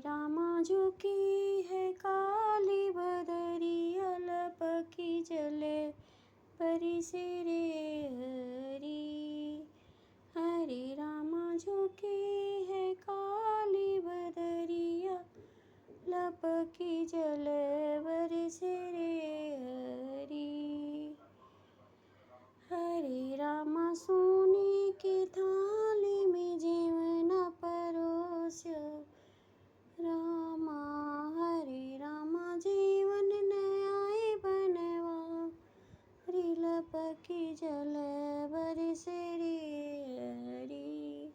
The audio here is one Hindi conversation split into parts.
रामा झुकी है काली बदरिया, लपकी जले बरसे रे हरी। हरे रामा झुकी है काली बदरिया, लपकी जल बरसे रे हरी। हरे रामा सोने की थाली में जीवन परोस्यो रामा। हरे रामा जीवन नयाय बनवा, लपकी जल बरसे रे हरी।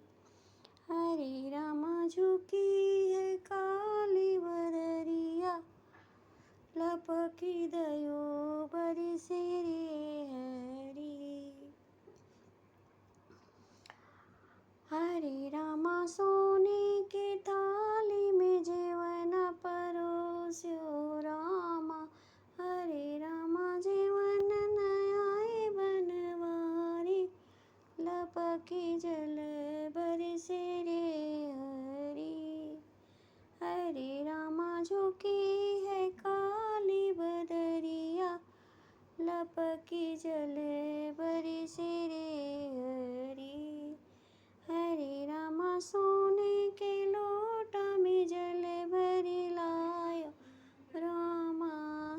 हरे रामा झुकी है काली बदरिया, लपकी दयो बरसे रे हरी। हरे रामा सोने की थाली में जीवन परोस्यो रामा। हरे रामा जीवन नयाय बनवारी, लपकी जल बरसे रे हरी। हरे रामा झुकी है काली बदरिया, लपकी जल बरसे रे हरी। हरे रामा सोने के लोटा में जल भरी लायो रामा।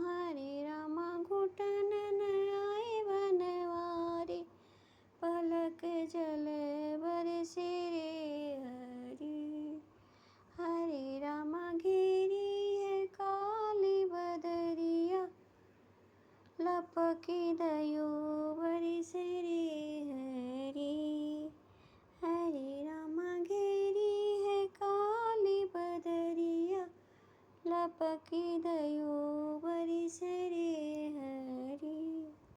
हरे रामा घुटन नयाय बनवारी, पलक जल बरसे रे हरी। हरे रामा घेरी है काली बदरिया, लपकी दयो बरसे रे हरी। हरे रामा घेरी है काली बदरिया, लपकी दयो बरसे